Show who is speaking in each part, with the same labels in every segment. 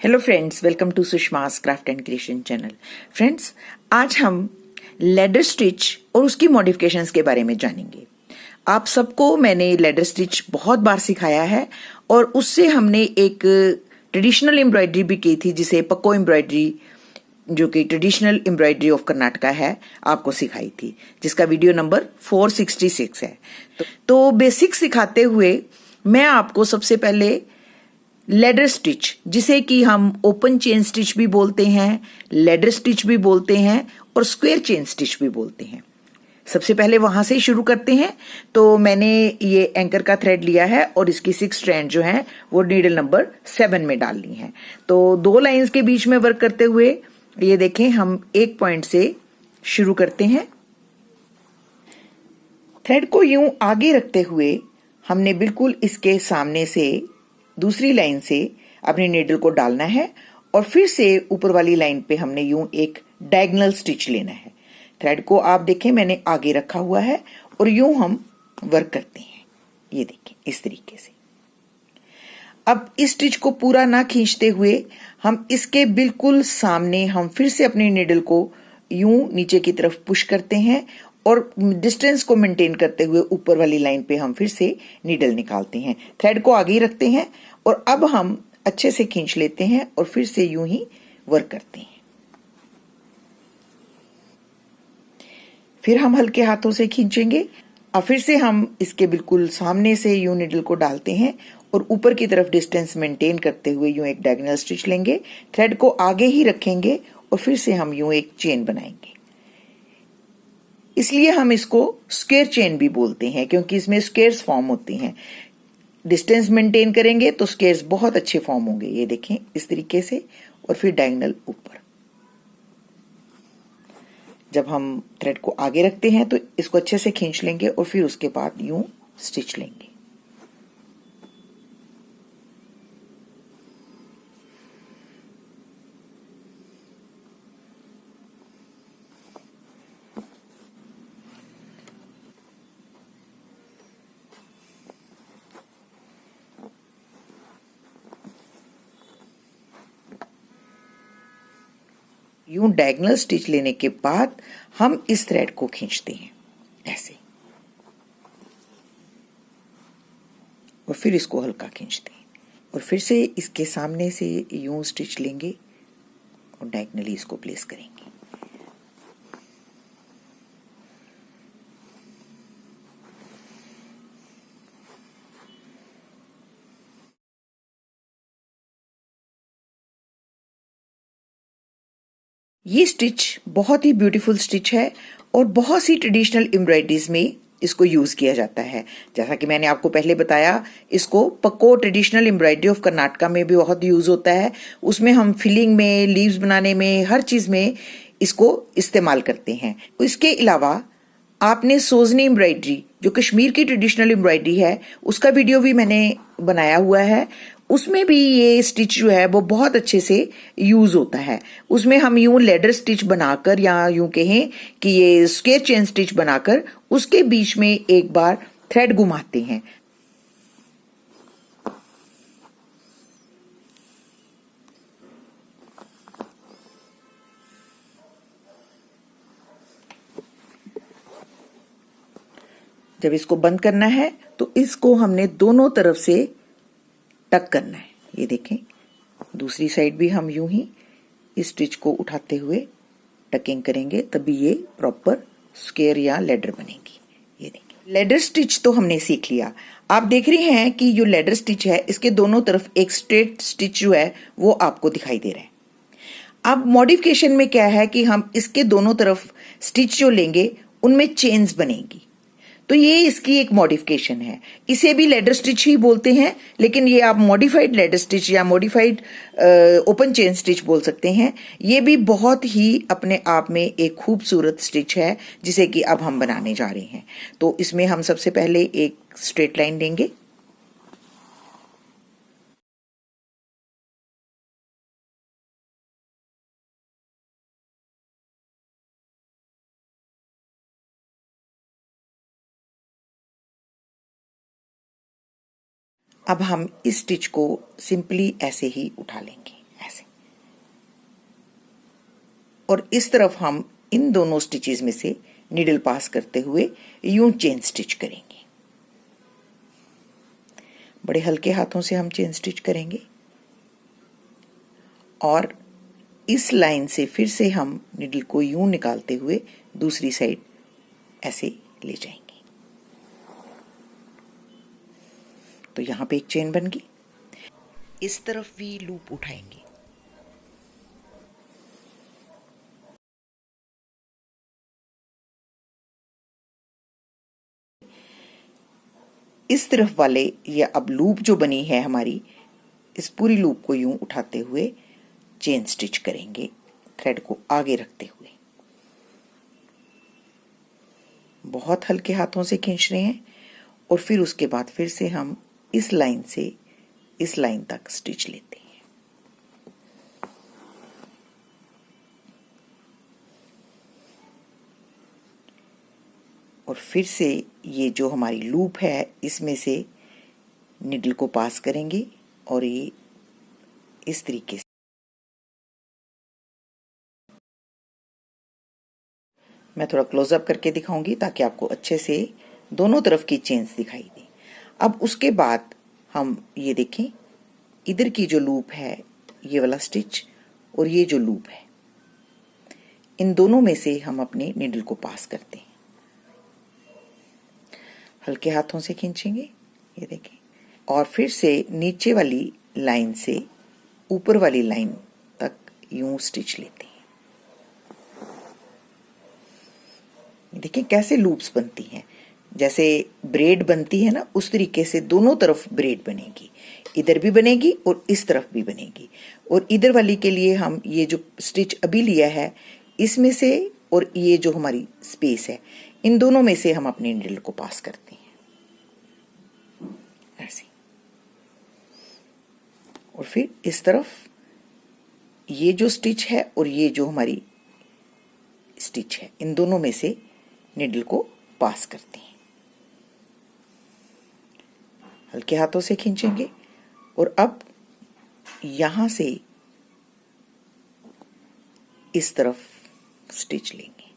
Speaker 1: Hello friends, welcome to Sushma's craft and creation channel. Friends, आज हम ladder stitch और उसकी मॉडिफिकेशंस के बारे में जानेंगे। आप सबको मैंने लेडर स्टिच बहुत बार सिखाया है और उससे हमने एक ट्रेडिशनल एम्ब्रॉयडरी भी की थी जिसे पक्को एम्ब्रॉयडरी, जो कि ट्रेडिशनल एम्ब्रॉयडरी ऑफ कर्नाटका है, आपको सिखाई थी, जिसका वीडियो नंबर 466 है। तो बेसिक सिखाते हुए मैं आपको सबसे पहले लेडर स्टिच, जिसे कि हम ओपन चेन स्टिच भी बोलते हैं, लेडर स्टिच भी बोलते हैं और स्क्वायर चेन स्टिच भी बोलते हैं, सबसे पहले वहां से शुरू करते हैं। तो मैंने ये एंकर का थ्रेड लिया है और इसकी 6 स्ट्रैंड जो है वो नीडल नंबर 7 में डालनी है। तो 2 लाइंस के बीच में वर्क करते हुए ये देखें, हम एक पॉइंट से शुरू करते हैं। थ्रेड को यूं आगे रखते हुए हमने बिल्कुल इसके सामने से दूसरी लाइन से अपनी नीडल को डालना है और फिर से ऊपर वाली लाइन पे हमने यूं एक डायगोनल स्टिच लेना है। थ्रेड को आप देखें, मैंने आगे रखा हुआ है और यूं हम वर्क करते हैं। ये देखें इस तरीके से। अब इस स्टिच को पूरा ना खींचते हुए हम इसके बिल्कुल सामने हम फिर से अपनी नीडल को यूं नीचे की तरफ पुश करते हैं और डिस्टेंस को मेंटेन करते हुए ऊपर वाली लाइन पे हम फिर से नीडल निकालते हैं। थ्रेड को आगे रखते हैं और अब हम अच्छे से खींच लेते हैं और फिर से यूं ही वर्क करते हैं। फिर हम हल्के हाथों से खींचेंगे और फिर से हम इसके बिल्कुल सामने से यूं नीडल को डालते हैं और ऊपर की तरफ डिस्टेंस मेंटेन करते हुए यूं एक डायगोनल स्टिच लेंगे। थ्रेड को आगे ही रखेंगे और फिर से हम यूं एक चेन बनाएंगे। इसलिए हम इसको स्क्वायर चेन भी बोलते हैं, क्योंकि इसमें स्क्वायर्स फॉर्म होते हैं। डिस्टेंस मेंटेन करेंगे तो स्क्वायर्स बहुत अच्छे फॉर्म होंगे। ये देखें इस तरीके से, और फिर डायगोनल ऊपर। जब हम थ्रेड को आगे रखते हैं तो इसको अच्छे से खींच लेंगे और फिर उसके बाद यूं स्टिच लेंगे। यूं डायगोनल स्टिच लेने के बाद हम इस थ्रेड को खींचते हैं ऐसे, और फिर इसको हल्का खींचते हैं और फिर से इसके सामने से यूं स्टिच लेंगे और डायगोनली इसको प्लेस करेंगे। ये स्टिच बहुत ही ब्यूटीफुल स्टिच है और बहुत सी ट्रेडिशनल एम्ब्रॉयडरीज में इसको यूज किया जाता है। जैसा कि मैंने आपको पहले बताया, इसको पक्को ट्रेडिशनल एम्ब्रॉयडरी ऑफ कर्नाटका में भी बहुत यूज होता है। उसमें हम फिलिंग में, लीव्स बनाने में, हर चीज में इसको इस्तेमाल करते हैं। इसके अलावा आपने सोजनी एम्ब्रॉयडरी, जो कश्मीर की ट्रेडिशनल एम्ब्रॉयडरी है, उसका वीडियो भी मैंने बनाया हुआ है। उसमें भी ये स्टिच जो है वो बहुत अच्छे से यूज होता है। उसमें हम यूं लेडर स्टिच बनाकर, या यूं कहें कि ये स्क्वायर चेन स्टिच बनाकर, उसके बीच में एक बार थ्रेड घुमाते हैं। जब इसको बंद करना है तो इसको हमने दोनों तरफ से टक करना है। ये देखें, दूसरी साइड भी हम यूं ही इस स्टिच को उठाते हुए टकिंग करेंगे, तभी ये प्रॉपर स्क्वायर या लेडर बनेगी। ये देखें, लेडर स्टिच तो हमने सीख लिया। आप देख रहे हैं कि जो लेडर स्टिच है, इसके दोनों तरफ एक स्ट्रेट स्टिच जो है वो आपको दिखाई दे रहा है। अब मॉडिफिकेशन में क्या है कि हम इसके दोनों तरफ स्टिच जो लेंगे उनमें चेन्स बनेगी। तो ये इसकी एक मॉडिफिकेशन है। इसे भी लेडर स्टिच ही बोलते हैं, लेकिन ये आप मॉडिफाइड लेडर स्टिच या मॉडिफाइड ओपन चेन स्टिच बोल सकते हैं। ये भी बहुत ही अपने आप में एक खूबसूरत स्टिच है, जिसे कि अब हम बनाने जा रहे हैं। तो इसमें हम सबसे पहले एक स्ट्रेट लाइन लेंगे। अब हम इस स्टिच को सिंपली ऐसे ही उठा लेंगे, ऐसे। और इस तरफ हम इन दोनों स्टिचेस में से नीडल पास करते हुए यूं चेन स्टिच करेंगे। बड़े हल्के हाथों से हम चेन स्टिच करेंगे और इस लाइन से फिर से हम नीडल को यूं निकालते हुए दूसरी साइड ऐसे ले जाएंगे। तो यहां पे एक चेन बन गई। इस तरफ भी लूप उठाएंगे। इस तरफ वाले ये अब लूप जो बनी है हमारी, इस पूरी लूप को यूं उठाते हुए चेन स्टिच करेंगे, थ्रेड को आगे रखते हुए। बहुत हल्के हाथों से खींच रहे हैं और फिर उसके बाद फिर से हम इस लाइन से इस लाइन तक स्टिच लेते हैं। और फिर से ये जो हमारी लूप है इसमें से निडल को पास करेंगे और ये इस तरीके से। मैं थोड़ा क्लोजअप करके दिखाऊंगी ताकि आपको अच्छे से दोनों तरफ की चेन्स दिखाई दे। अब उसके बाद हम ये देखें, इधर की जो लूप है ये वाला स्टिच और ये जो लूप है, इन दोनों में से हम अपने नीडल को पास करते हैं। हल्के हाथों से खींचेंगे, ये देखें, और फिर से नीचे वाली लाइन से ऊपर वाली लाइन तक यूं स्टिच लेते हैं। देखिए कैसे लूप्स बनती हैं, जैसे ब्रेड बनती है ना, उस तरीके से दोनों तरफ ब्रेड बनेगी। इधर भी बनेगी और इस तरफ भी बनेगी। और इधर वाली के लिए हम ये जो स्टिच अभी लिया है इसमें से और ये जो हमारी स्पेस है, इन दोनों में से हम अपनी नीडल को पास करते हैं ऐसे। और फिर इस तरफ ये जो स्टिच है और ये जो हमारी स्टिच है, इन दोनों में से नीडल को पास करते हैं। हल्के हाथों से खींचेंगे और अब यहां से इस तरफ स्टिच लेंगे।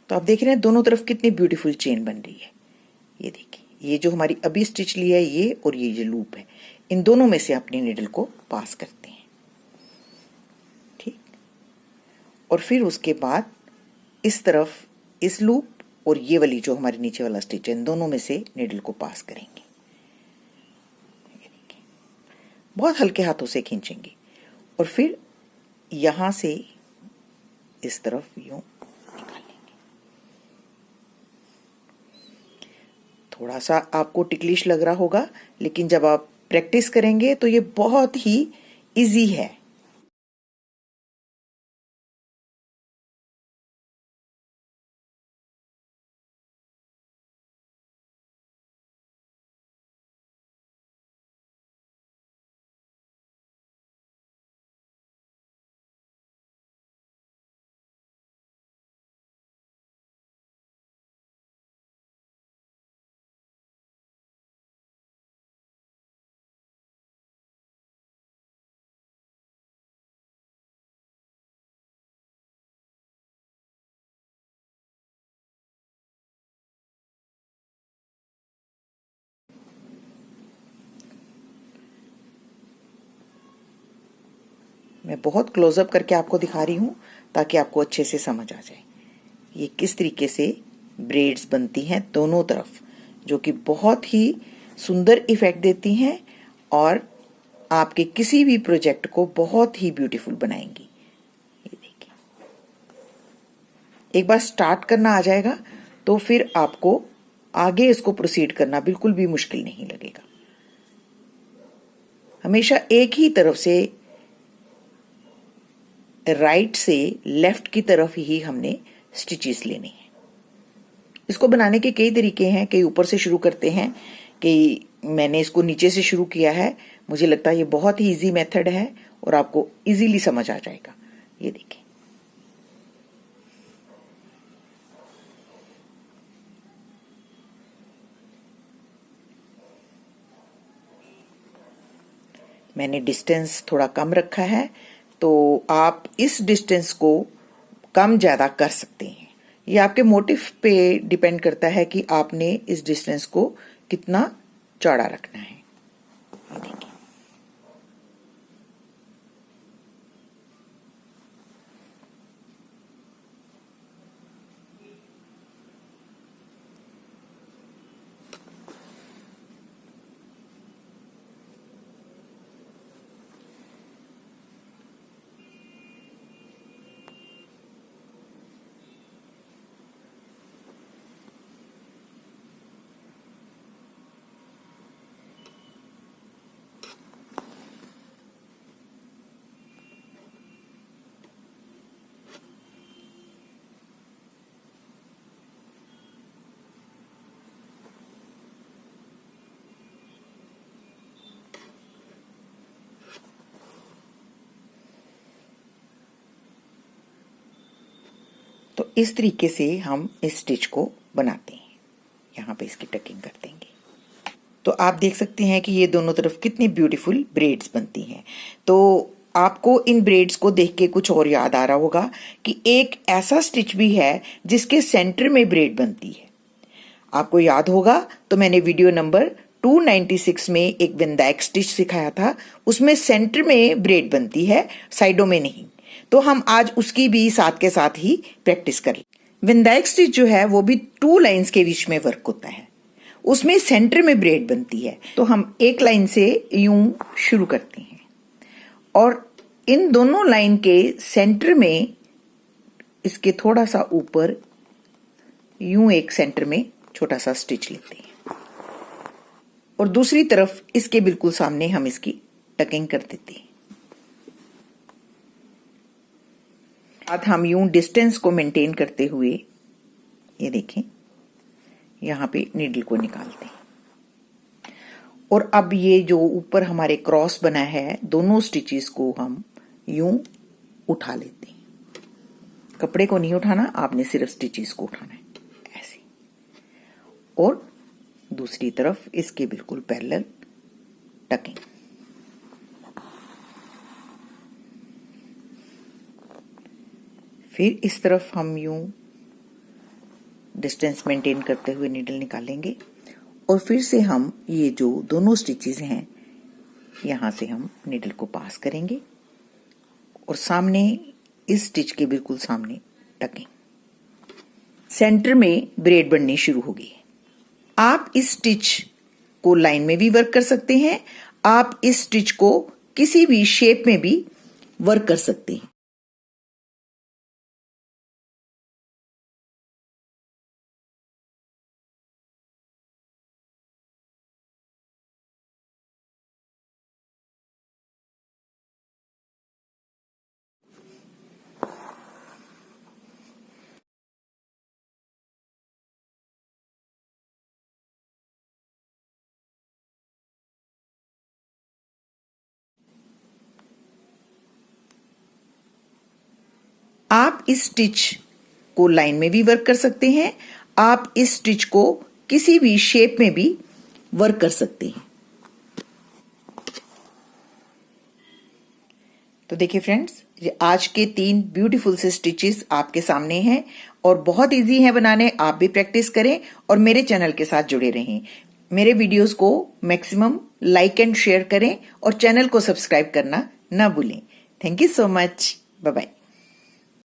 Speaker 1: तो आप देख रहे हैं दोनों तरफ कितनी ब्यूटीफुल चेन बन रही है। ये देखिए, ये जो हमारी अभी स्टिच लिया है ये और ये जो लूप है, इन दोनों में से अपनी नीडल को पास करते हैं। ठीक, और फिर उसके बाद इस तरफ इस लूप और ये वाली जो हमारी नीचे वाला स्टिच है, इन दोनों में से नीडल को पास करेंगे। बहुत हल्के हाथों से खींचेंगे और फिर यहां से इस तरफ यूं निकालेंगे। थोड़ा सा आपको टिकलिश लग रहा होगा, लेकिन जब आप प्रैक्टिस करेंगे तो ये बहुत ही इजी है। मैं बहुत क्लोजअप करके आपको दिखा रही हूँ ताकि आपको अच्छे से समझ आ जाए ये किस तरीके से ब्रेड्स बनती हैं दोनों तरफ, जो कि बहुत ही सुंदर इफेक्ट देती हैं और आपके किसी भी प्रोजेक्ट को बहुत ही ब्यूटीफुल बनाएंगी। ये देखिए, एक बार स्टार्ट करना आ जाएगा तो फिर आपको आगे इसको प्रोसीड करना बिल्कुल भी मुश्किल नहीं लगेगा। हमेशा एक ही तरफ से, राइट से लेफ्ट की तरफ ही हमने स्टिचेस लेने हैं। इसको बनाने के कई तरीके हैं, कई ऊपर से शुरू करते हैं, कि मैंने इसको नीचे से शुरू किया है। मुझे लगता है ये बहुत ही इजी मेथड है और आपको इजीली समझ आ जाएगा। ये देखिए, मैंने डिस्टेंस थोड़ा कम रखा है, तो आप इस डिस्टेंस को कम ज़्यादा कर सकते हैं। ये आपके मोटिव पे डिपेंड करता है कि आपने इस डिस्टेंस को कितना चौड़ा रखना है। ये देखिए, तो इस तरीके से हम इस स्टिच को बनाते हैं। यहाँ पे इसकी टकिंग कर देंगे। तो आप देख सकते हैं कि ये दोनों तरफ कितनी ब्यूटीफुल ब्रेड्स बनती हैं। तो आपको इन ब्रेड्स को देख के कुछ और याद आ रहा होगा कि एक ऐसा स्टिच भी है जिसके सेंटर में ब्रेड बनती है। आपको याद होगा तो मैंने वीडियो नंबर 296 में एक विंदायक स्टिच सिखाया था, उसमें सेंटर में ब्रेड बनती है, साइडों में नहीं। तो हम आज उसकी भी साथ के साथ ही प्रैक्टिस कर लें। विंदायक स्टिच जो है वो भी 2 लाइंस के बीच में वर्क होता है, उसमें सेंटर में ब्रेड बनती है। तो हम एक लाइन से यूं शुरू करते हैं और इन दोनों लाइन के सेंटर में इसके थोड़ा सा ऊपर यूं एक सेंटर में छोटा सा स्टिच लेते हैं और दूसरी तरफ इसके बिल्कुल सामने हम इसकी टकिंग कर देते हैं। अब हम यूं डिस्टेंस को मेंटेन करते हुए ये देखें यहां पे नीडल को निकालते हैं और अब ये जो ऊपर हमारे क्रॉस बना है दोनों स्टिचेस को हम यूं उठा लेते हैं। कपड़े को नहीं उठाना, आपने सिर्फ स्टिचेस को उठाना है ऐसे। और दूसरी तरफ इसके बिल्कुल पैरेलल टकिंग। फिर इस तरफ हम यूं डिस्टेंस मेंटेन करते हुए नीडल निकालेंगे और फिर से हम ये जो दोनों स्टिचेस हैं यहां से हम नीडल को पास करेंगे और सामने इस स्टिच के बिल्कुल सामने टकिंग। सेंटर में ब्रेड बननी शुरू होगी। आप इस स्टिच को लाइन में भी वर्क कर सकते हैं, आप इस स्टिच को किसी भी शेप में भी वर्क कर सकते हैं। आप इस स्टिच को लाइन में भी वर्क कर सकते हैं, आप इस स्टिच को किसी भी शेप में भी वर्क कर सकते हैं। तो देखिए फ्रेंड्स, ये आज के 3 ब्यूटीफुल से स्टिचेस आपके सामने हैं और बहुत इजी है बनाने। आप भी प्रैक्टिस करें और मेरे चैनल के साथ जुड़े रहें। मेरे वीडियोस को मैक्सिमम लाइक एंड शेयर करें और चैनल को सब्सक्राइब करना ना भूलें। Thank you so much. Bye bye.